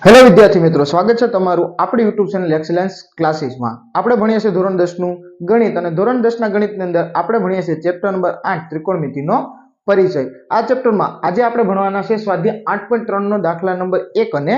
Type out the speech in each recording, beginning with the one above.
Hello વિદ્યાર્થી મિત્રો, સ્વાગત છે તમારું આપણી YouTube ચેનલ એક્સેલન્સ ક્લાસીસમાં। આપણે ભણીએ છીએ ધોરણ 10 નું ગણિત અને ધોરણ 10 ના ગણિતની અંદર આપણે ભણીએ છીએ ચેપ્ટર નંબર 8 ત્રિકોણમિતિનો પરિચય। આ ચેપ્ટરમાં આજે આપણે ભણવાના છે સ્વાધ્યાય 8.3 નો દાખલા નંબર 1 અને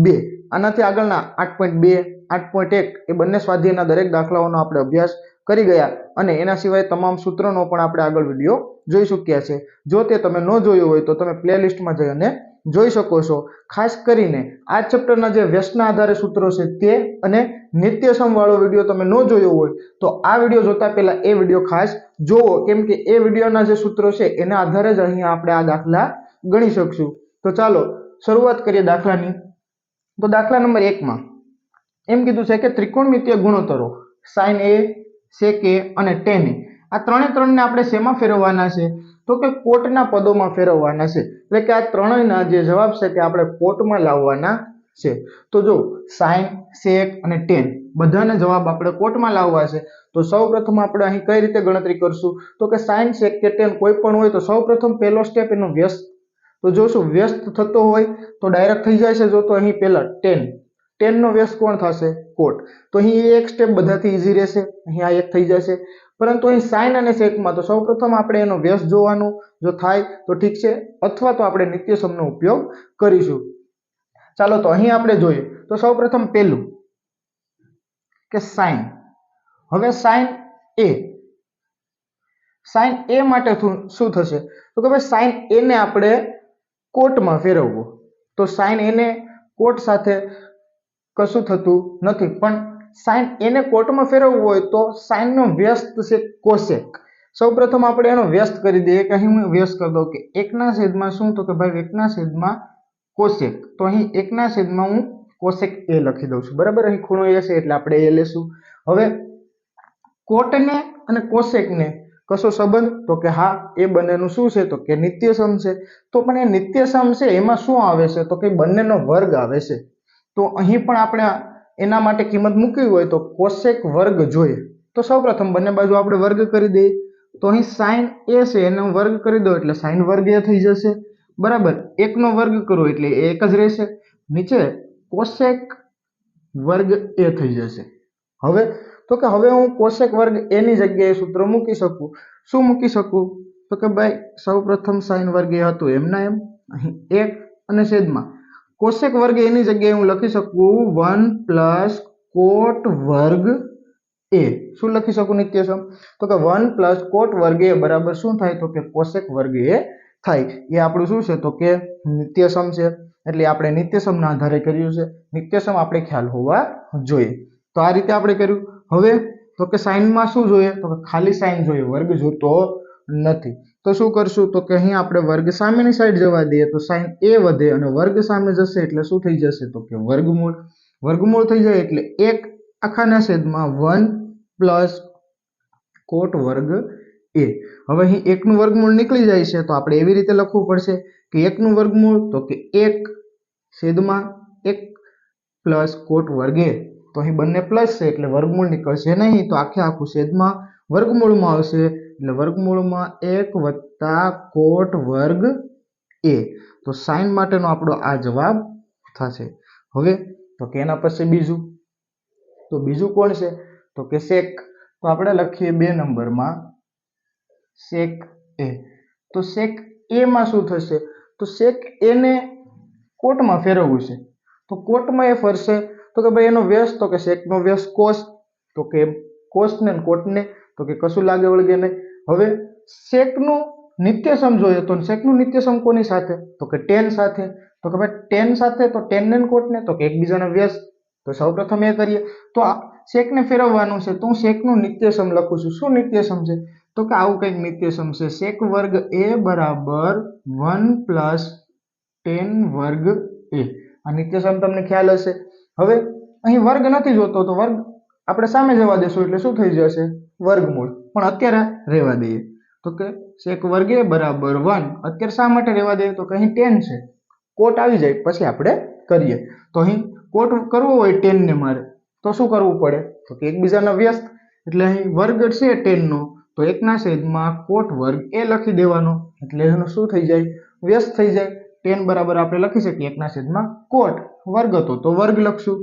2। આનાથી આગળના 8.2 8.1 એ બંને સ્વાધ્યાયના દરેક દાખલાઓનો આપણે અભ્યાસ કરી ગયા અને એના સિવાય તમામ સૂત્રોનો પણ આપણે આગળ વિડિયો જોઈ ચૂક્યા છે। જો તે તમે ન જોયો હોય તો તમે પ્લેલિસ્ટમાં જઈ અને જોઈ શકો છો। ખાસ કરીને આ ચેપ્ટરના જે વ્યસ્તના આધારે સૂત્રો છે તે અને નિત્યસમ વાળો વિડિયો તમે ન જોયો હોય તો આ વિડિયો જોતા પહેલા એ વિડિયો ખાસ જોવો, કેમ કે એ વિડિયોના જે સૂત્રો છે એના આધારે જ અહીંયા આપણે આ દાખલા ગણી શકશું। તો ચાલો શરૂઆત કરીએ દાખલાની। તો દાખલા નંબર 1 માં એમ કીધું છે કે ત્રિકોણમિતીય ગુણોત્તરો sin a sec a અને tan a આ ત્રણને આપણે શેમાં ફેરવવાના છે? તો કે કોટના પદોમાં ફેરવવાના છે। એટલે કે આ ત્રણેયના જે જવાબ છે તે આપણે કોટમાં લાવવાના છે। તો જો sin sec અને tan બધાને જવાબ આપણે કોટમાં લાવવા છે। તો સૌપ્રથમ આપણે અહીં કઈ રીતે ગણતરી કરશું? તો કે sin sec કે tan કોઈ પણ હોય તો સૌપ્રથમ પહેલો સ્ટેપ એનો વ્યસ્ત, તો જો શું વ્યસ્ત થતો હોય તો ડાયરેક્ટ થઈ જાય છે। જો તો અહીં પહેલા tan નો વ્યસ્ત કોણ થશે? કોટ। તો અહીં એક સ્ટેપ બધાથી ઈઝી રહેશે, અહીં આ એક થઈ જશે। પરંતુ અહીં sin અને sec માં તો સૌપ્રથમ આપણે એનો વ્યસ્ત જોવાનો, જો થાય તો ઠીક છે, અથવા તો આપણે નિત્યસમનો ઉપયોગ કરીશું। ચાલો તો અહીં આપણે જોઈએ તો સૌપ્રથમ પહેલું કે sin। હવે sin a માટે શું થશે? તો કે ભાઈ sin a ને આપણે કોટમાં ફેરવવો। તો sin a ને કોટ સાથે કશું થતું નથી, પણ sin a ને કોટમાં ફેરવવું હોય તો sin નો વ્યસ્ત છે cosec। સૌપ્રથમ આપણે એનો વ્યસ્ત કરી દઈએ કે અહીં હું વ્યસ્ત કરી દઉં કે 1/, શું? તો કે ભાઈ 1/, cosec। તો અહીં 1/, હું cosec a લખી દઉં છું, બરાબર। અહીં ખૂણો a છે એટલે આપણે a લેશું। હવે કોટને અને cosecને કશો સંબંધ? તો કે હા, એ બંનેનું શું છે? તો કે નિત્યસમ છે। તો પણ એ નિત્યસમ છે એમાં શું આવે છે? તો કે બંનેનો વર્ગ આવે છે। તો અહીં પણ આપણે એના માટે કિંમત મૂકવી હોય તો cosec વર્ગ જોઈએ। તો સૌપ્રથમ બંને બાજુ આપણે વર્ગ કરી દઈએ। તો અહીં sin a છે એનો વર્ગ કરી દો એટલે sin વર્ગ a થઈ જશે, બરાબર। 1 નો વર્ગ કરો એટલે એ એક જ રહેશે, નીચે cosec વર્ગ a થઈ જશે। હવે તો કે હવે હું cosec વર્ગ a ની જગ્યાએ સૂત્ર મૂકી શકું। શું મૂકી શકું? તો કે ભાઈ સૌપ્રથમ sin વર્ગ a હતું એમના એમ, અહીં 1 અને છેદમાં cosec વર્ગ a ની જગ્યાએ હું લખી શકું 1 + cot વર્ગ a। શું લખી શકું નિત્યસમ? તો કે 1 + cot વર્ગ a બરાબર શું થાય? તો કે cosec વર્ગ a થાય। એ આપણું શું છે? તો કે નિત્યસમ છે, એટલે આપણે નિત્યસમના આધારે કર્યું છે। નિત્યસમ આપણે ખ્યાલ હોવા જોઈએ। તો આ રીતે આપણે કર્યું। હવે તો કે sin માં શું જોઈએ? તો કે ખાલી sin જોઈએ, વર્ગ જોતો નથી। તો શું કરશું? તો કે અહીં આપણે વર્ગ સામેની સાઈડ જવા દઈએ તો sin a વધે અને વર્ગ સામે જશે એટલે શું થઈ જશે? તો કે વર્ગમૂળ। વર્ગમૂળ થઈ જાય એટલે 1/1 + cot વર્ગ a। હવે અહીં 1 નું વર્ગમૂળ નીકળી જાય છે તો આપણે એવી રીતે લખવું પડશે કે 1 નું વર્ગમૂળ તો કે 1/1 + cot વર્ગ a। તો અહીં બંને પ્લસ છે એટલે વર્ગમૂળ નીકળશે નહીં, તો આખે આખું છેદમાં વર્ગમૂળમાં આવશે એટલે વર્ગમૂળમાં 1 + cot વર્ગ a। તો sin માટેનો આપણો આ જવાબ થશે। હવે તો કે એના પછી બીજું, તો બીજું કોણ છે? તો કે sec। તો આપણે લખીએ 2 નંબરમાં sec a। તો sec a માં શું થશે? તો sec a ને કોટમાં ફેરવવું છે, તો કોટમાં એ ફરશે તો કે ભાઈ એનો વ્યસ્ત, તો કે sec નો વ્યસ્ત cos। તો કે cos ને કોટને તો કે કશું લાગે વળગે નહીં। હવે sec નું નિત્યસમ જોઈએ તો sec નું નિત્યસમ કોની સાથે? તો કે tan સાથે। તો કે ભાઈ tan સાથે તો tan ને કોટને તો કે એકબીજાના વ્યસ્ત। તો સૌપ્રથમ એ કરીએ તો sec ને ફેરવવાનું છે તો હું sec નું નિત્યસમ લખું છું। શું નિત્યસમ છે? તો કે આવું કંઈક નિત્યસમ છે, sec વર્ગ a બરાબર 1 + tan વર્ગ a। આ નિત્યસમ તમને ખ્યાલ હશે। હવે અહીં વર્ગ નથી જોતો તો વર્ગ આપણે સામે જવા દેશું એટલે શું થઈ જશે? વર્ગમૂળ। પણ અત્યારે રહેવા દઈએ તો કે sec વર્ગ a બરાબર 1। અત્યારે શા માટે રહેવા દઈએ? તો કે અહીં tan છે, કોટ આવી જાય પછી આપણે કરીએ। તો અહીં કોટ કરવો હોય tan ને મારે તો શું કરવું પડે? તો કે એકબીજાના વ્યસ્ત, એટલે અહીં વર્ગ છે tan નો તો 1/, cot વર્ગ a લખી દેવાનો એટલે એનું શું થઈ જાય? વ્યસ્ત થઈ જાય। tan બરાબર આપણે લખી શકીએ 1/, cot। વર્ગ હતો તો વર્ગ લખશું.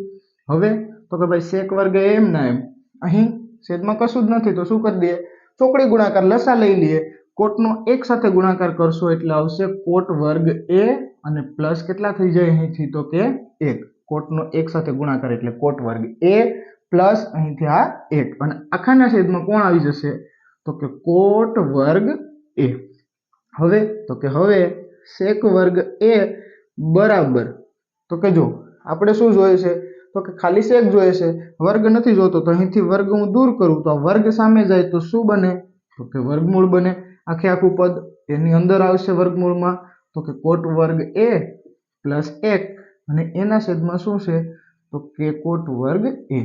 હવે તો કે ભાઈ sec વર્ગ એ એમ ના એમ, અહીં છેદમાં કશું જ નથી તો શું કરી દઈએ, ચોકડી ગુણાકાર લસા લઈ લઈએ. કોટનો એક સાથે ગુણાકાર કરશો એટલે આવશે કોટ વર્ગ a અને પ્લસ કેટલા થઈ જાય અહીંથી તો કે 1. કોટનો એક સાથે ગુણાકાર એટલે કોટ વર્ગ a પ્લસ અહીંથી આ 1 અને આખાના છેદમાં કોણ આવી જશે તો કે કોટ વર્ગ a. હવે તો કે હવે sec વર્ગ a બરાબર તો કે જો આપણે શું જોઈએ છે તો કે ખાલી sec જોઈએ છે, વર્ગ નથી જોતો તો અહીંથી વર્ગ હું દૂર કરું તો આ વર્ગ સામે જાય તો શું બને તો કે વર્ગમૂળ બને. આખે આખું પદ એની અંદર આવશે વર્ગમૂળમાં તો કે કોટ વર્ગ a પ્લસ 1 અને એના છેદમાં શું છે તો કે કોટ વર્ગ a.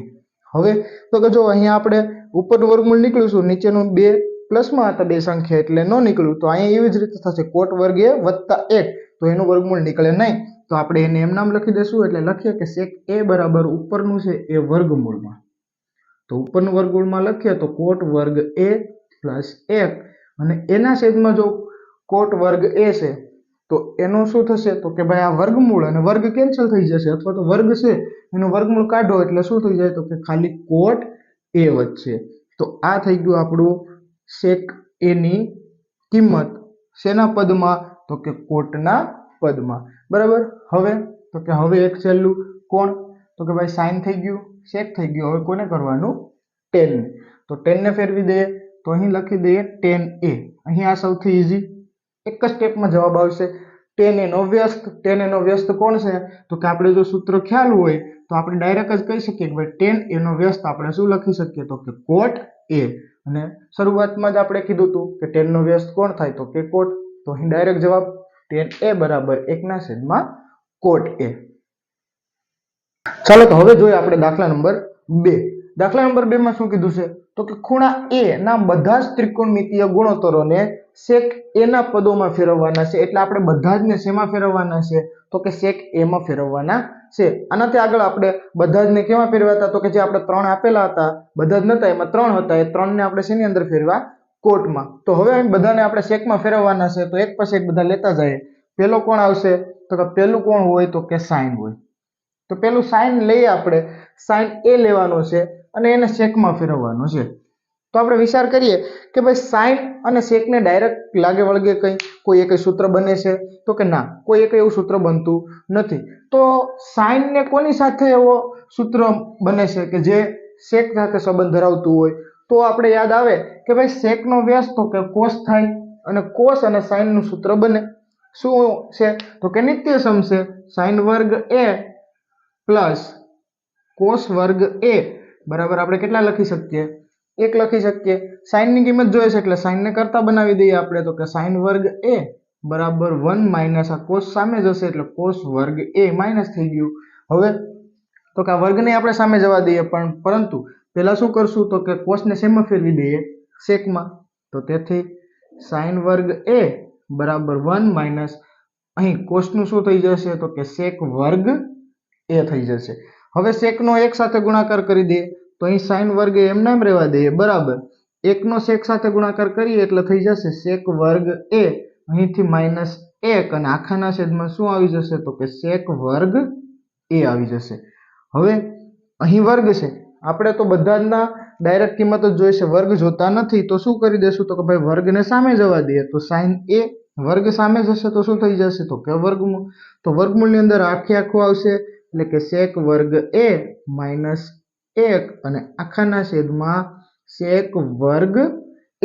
હવે તો કે જો અહીંયા આપણે ઉપરનું વર્ગમૂળ નીકળ્યું, નીચેનું 2 પ્લસમાં હતા બે સંખ્યા એટલે ન નીકળ્યું તો અહીંયા એવી જ રીતે થશે કોટ વર્ગ a વત્તા 1 તો એનું વર્ગમૂળ નીકળે નહીં તો આપણે એને એમ નામ લખી દઈશું. એટલે લખીએ કે sec a બરાબર ઉપરનું છે એ વર્ગમૂળમાં, તો ઉપરનું વર્ગમૂળમાં લખીએ તો કોટ વર્ગ a પ્લસ 1 અને એના છેદમાં જો કોટ વર્ગ a છે તો એનું શું થશે તો કે ભાઈ આ વર્ગમૂળ અને વર્ગ કેન્સલ થઈ જશે અથવા તો વર્ગ છે એનું વર્ગમૂળ કાઢો એટલે શું થઈ જાય તો કે ખાલી કોટ a વધશે. તો આ થઈ ગયું આપણું sec a ની કિંમત શેના પદમાં તો કે કોટના પદમાં. બરાબર. હવે તો કે હવે એક છેલ્લું કોણ તો કે ભાઈ sin થઈ ગયું, sec થઈ ગયું. હવે કોને કરવાનું tan. તો tan ને ફેરવી દઈએ તો અહીં લખી દઈએ tan a. અહીં આ સૌથી ઈઝી એક જ સ્ટેપમાં જવાબ આવશે. tan a નો વ્યસ્ત, tan a નો વ્યસ્ત કોણ છે તો કે આપણે જો સૂત્ર ખ્યાલ હોય તો આપણે ડાયરેક્ટ જ કહી શકીએ કે ભાઈ tan a નો વ્યસ્ત આપણે શું લખી શકીએ તો કે કોટ a. અને શરૂઆતમાં જ આપણે કીધું હતું કે tan નો વ્યસ્ત કોણ થાય તો કે કોટ. તો અહીં ડાયરેક્ટ જવાબ tan a બરાબર 1/, કોટ a. ચાલો તો હવે જોઈએ આપણે દાખલા નંબર 2. દાખલા નંબર 2 માં શું કીધું છે તો કે ખૂણા a ના બધા જ ત્રિકોણમિતીય ગુણોત્તરોને sec a ના પદોમાં ફેરવવાના છે. એટલે આપણે બધા જ ને શેમાં ફેરવવાના છે તો કે sec a માં ફેરવવાના છે. આનાથી આગળ આપણે બધા જ ને કેમાં ફેરવ્યા હતા તો કે જે આપણે 3 આપેલા હતા બધા જ નતા એમાં 3 હતા એ 3 ને આપણે શેની અંદર ફેરવા કોટમાં. તો હવે અહીં બધાને આપણે sec માં ફેરવવાના છે તો એક પછી એક બધા લેતા જાય. પહેલો કોણ આવશે તો કે પહેલું કોણ હોય તો કે sin હોય. તો પેલું sin લઈએ આપણે, sin a લેવાનો છે અને એને sec માં ફેરવવાનો છે. તો આપણે વિચાર કરીએ કે ભાઈ sin અને sec ને ડાયરેક્ટ લાગે વળગે કોઈ એક સૂત્ર બને છે તો કે ના, કોઈ એક એવું સૂત્ર બનતું નથી. તો sin ને કોની સાથે એવો સૂત્ર બને છે કે જે sec સાથે સંબંધ ધરાવતું હોય તો આપણે યાદ આવે કે ભાઈ sec નો વ્યાસ તો કે cos થાય અને cos અને sin નું સૂત્ર બને. શું છે તો કે નિત્ય સમ છે. sin વર્ગ a પ્લસ cos વર્ગ a બરાબર આપણે કેટલા લખી શકીએ 1 લખી શકીએ. sin ની કિંમત જોઈએ છે એટલે sin ને કરતા બનાવી દઈએ આપણે તો કે sin વર્ગ a બરાબર 1 માઇનસ આ cos સામે જશે એટલે cos વર્ગ a માઇનસ થઈ ગયું. હવે તો કે આ વર્ગને આપણે સામે જવા દઈએ પરંતુ પહેલા શું કરશું તો કે cos ને શેમાં ફેરવી દઈએ sec માં. તો તેથી sin વર્ગ a બરાબર 1 માઇનસ અહીં cos નું શું થઈ જશે તો કે sec વર્ગ a થઈ જશે. હવે sec નો એક સાથે ગુણાકાર કરી દઈએ તો અહીં sin વર્ગ એમ નામ રહેવા દઈએ બરાબર 1 નો sec સાથે ગુણાકાર કરીએ એટલે થઈ જશે sec વર્ગ a અહીંથી -1 અને આખાના છેદમાં શું આવી જશે તો કે sec વર્ગ a આવી જશે. હવે અહીં વર્ગ છે આપણે તો બધાના ડાયરેક્ટ કિંમત જ જોઈશે, વર્ગ જોતા નથી તો શું કરી દેશું તો કે ભાઈ વર્ગને સામે જવા દઈએ તો sin a વર્ગ સામે જશે તો શું થઈ જશે તો કે વર્ગમૂળ. તો વર્ગમૂળની અંદર આખે આખું આવશે એટલે કે sec વર્ગ a -1 અને આખાના છેદમાં sec વર્ગ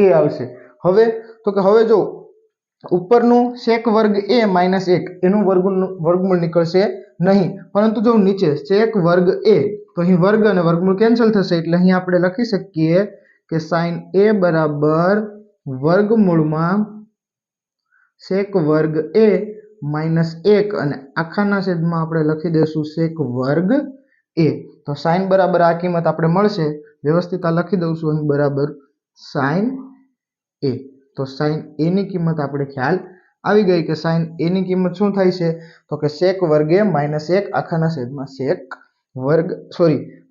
a આવશે. હવે તો કે હવે જો ઉપરનું sec વર્ગ a -1 એનું વર્ગમૂળ નીકળશે નહીં, પરંતુ જો નીચે sec વર્ગ a તો અહીં વર્ગ અને વર્ગમૂળ કેન્સલ થશે એટલે અહીં આપણે લખી શકીએ કે sin a બરાબર વર્ગમૂળમાં sec વર્ગ a -1 અને આખાના છેદમાં આપણે લખી દઈશું sec વર્ગ a. તો sin બરાબર આ કિંમત આપણે મળશે, વ્યવસ્થિત આ લખી દઉં છું અહીં બરાબર sin a. તો sin a ની કિંમત આપણે ખ્યાલ આવી ગઈ કે sin a ની કિંમત શું થાય છે તો કે sec વર્ગ a -1 આખાના છેદમાં sec વર્ગ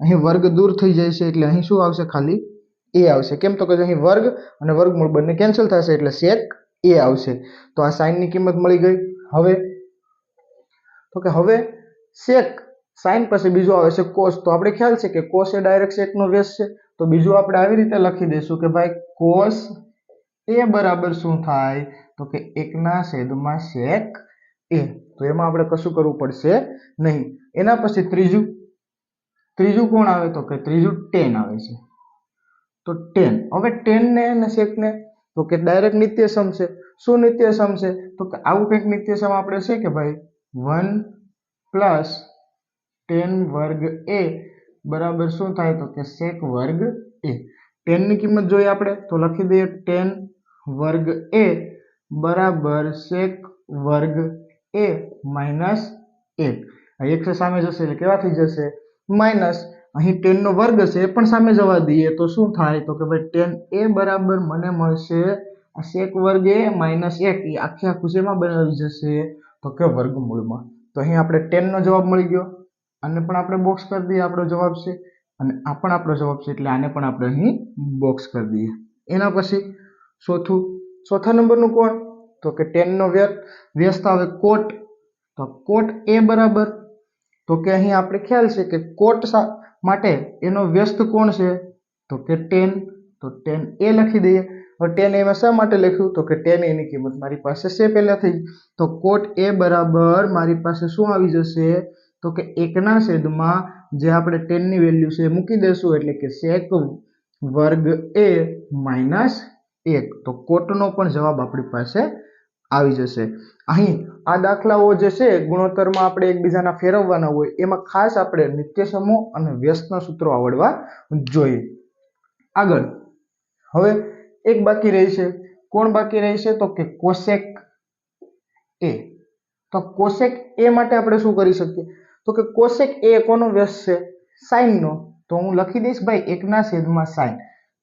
અહીં વર્ગ દૂર થઈ જાય છે એટલે અહીં શું આવશે ખાલી a આવશે. કેમ તો કે અહીં વર્ગ અને વર્ગમૂળ બંને કેન્સલ થશે એટલે sec a આવશે. તો આ sin ની કિંમત મળી ગઈ. હવે તો કે હવે sec સાઇન પછી બીજું આવે છે કોસ. તો આપણે ખ્યાલ છે કે કોસ એ ડાયરેક્ટ સેકનો વ્યસ્ત છે. તો બીજું આપણે આવી રીતે લખી દઈશું કે ભાઈ કોસ એ બરાબર શું થાય તો કે 1/sec a. તો એમાં આપણે કશું કરવું પડશે નહીં. એના પછી ત્રીજું કોણ આવે તો કે ત્રીજું tan આવે છે. તો tan, હવે tan ને અને sec ને તો કે ડાયરેક્ટ નિત્યસમ છે. શું નિત્યસમ છે તો કે આવું કંઈક નિત્યસમ આપણે છે કે ભાઈ 1 + tan વર્ગ a બરાબર શું થાય તો કે sec વર્ગ a. tan ની કિંમત જોઈએ આપણે તો લખી દઈએ tan વર્ગ a બરાબર sec વર્ગ a માઇનસ 1. આ એક સામે જશે એટલે કેવા થઈ જશે માઇનસ. અહીં tan નો વર્ગ છે એ પણ સામે જવા દઈએ તો શું થાય તો કે ભાઈ tan a બરાબર મને મળશે આ sec વર્ગ a માઇનસ 1. એ આખે આખું શેમાં બનાવી જશે તો કે વર્ગમૂળમાં. તો અહીં આપણે tan નો જવાબ મળી ગયો. આને પણ આપણે બોક્સ કરી દઈએ, આપણો જવાબ છે. અને આ પણ આપણો જવાબ છે એટલે આને પણ આપણે અહીં બોક્સ કરી દઈએ. એના પછી ચોથા નંબરનું કોણ તો કે tan નો વ્યસ્ત આવે cot. તો cot a બરાબર તો કે અહીં આપણે ખ્યાલ છે કે cot માટે એનો વ્યસ્ત કોણ છે તો કે tan. તો tan a લખી દઈએ. હવે tan a શા માટે લખ્યું તો કે tan a ની કિંમત મારી પાસે છે પહેલાથી. તો cot a બરાબર મારી પાસે શું આવી જશે તો કે 1/, જે આપણે tan ની વેલ્યુ છે એ મૂકી દેશું એટલે કે sec વર્ગ a માઇનસ 1. તો cot નો પણ જવાબ આપણી પાસે આવી જશે. અહીં આ દાખલાઓ જે છે ગુણોત્તરમાં આપણે એકબીજાના ફેરવવાના હોય એમાં ખાસ આપણે નિત્યસમો અને વ્યસ્તના સૂત્રો આવડવા જોઈએ. આગળ હવે એક બાકી રહી છે. કોણ બાકી રહી છે તો કે cosec a. તો cosec a માટે આપણે શું કરી શકીએ તો કે cosec a કોનો વ્યસ્ત છે sin નો. તો હું લખી દઈશ ભાઈ 1/sin.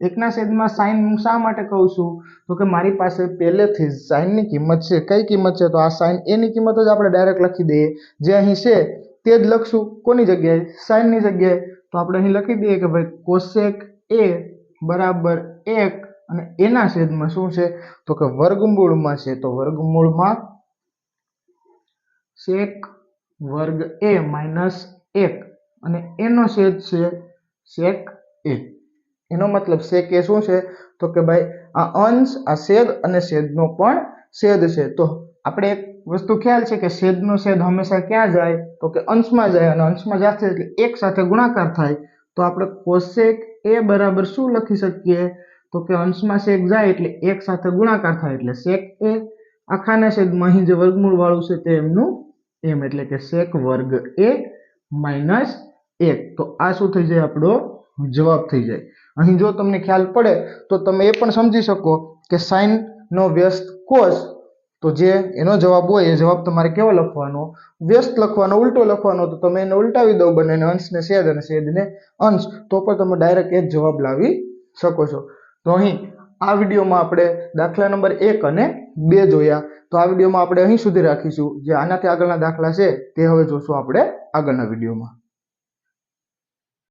1/sin હું શા માટે કહું છું તો કે મારી પાસે પહેલેથી જ sin ની કિંમત છે. કઈ કિંમત છે તો આ sin a ની કિંમત જ આપણે ડાયરેક્ટ લખી દઈએ. જે અહીં છે તે જ લખશું કોની જગ્યાએ sin ની જગ્યાએ. તો આપણે અહીં લખી દઈએ કે ભાઈ cosec a બરાબર 1 અને એના છેદમાં શું છે તો કે વર્ગમૂળમાં છે. તો વર્ગમૂળમાં sec વર્ગ a માઇનસ 1 અને એનો છેદ છે sec a. એનો મતલબ sec a શું છે તો કે ભાઈ આ અંશ આ છેદ અને છેદનો પણ છેદ છે. તો આપણે એક વસ્તુ ખ્યાલ છે કે છેદનો છેદ હંમેશા ક્યાં જાય તો કે અંશમાં જાય અને અંશમાં જશે એટલે એક સાથે ગુણાકાર થાય. તો આપણે cosec a બરાબર શું લખી શકીએ તો કે અંશમાં sec જાય એટલે એક સાથે ગુણાકાર થાય એટલે sec a આખાના છેદમાં અહીં જે વર્ગમૂળ વાળું છે તે એમનું એમ એટલે કે sec વર્ગ a માઇનસ 1. તો આ શું થઈ જાય આપણો જવાબ થઈ જાય. અહીં જો તમને ખ્યાલ પડે તો તમે એ પણ સમજી શકો કે sin નો વ્યસ્ત cos. તો જે એનો જવાબ હોય એ જવાબ તમારે કેવો લખવાનો વ્યસ્ત લખવાનો, ઉલટો લખવાનો. તો તમે એને ઉલટાવી દો બંનેને, અંશને છેદ અને છેદને અંશ, તો પણ તમે ડાયરેક્ટ એ જ જવાબ લાવી શકો છો. તો અહીં આ વિડીયોમાં આપણે દાખલા નંબર 1 અને 2 જોયા. તો આ વિડીયોમાં આપણે અહીં સુધી રાખીશું. જે આનાથી આગળના દાખલા છે તે હવે જોશું આપણે આગળના વિડીયોમાં.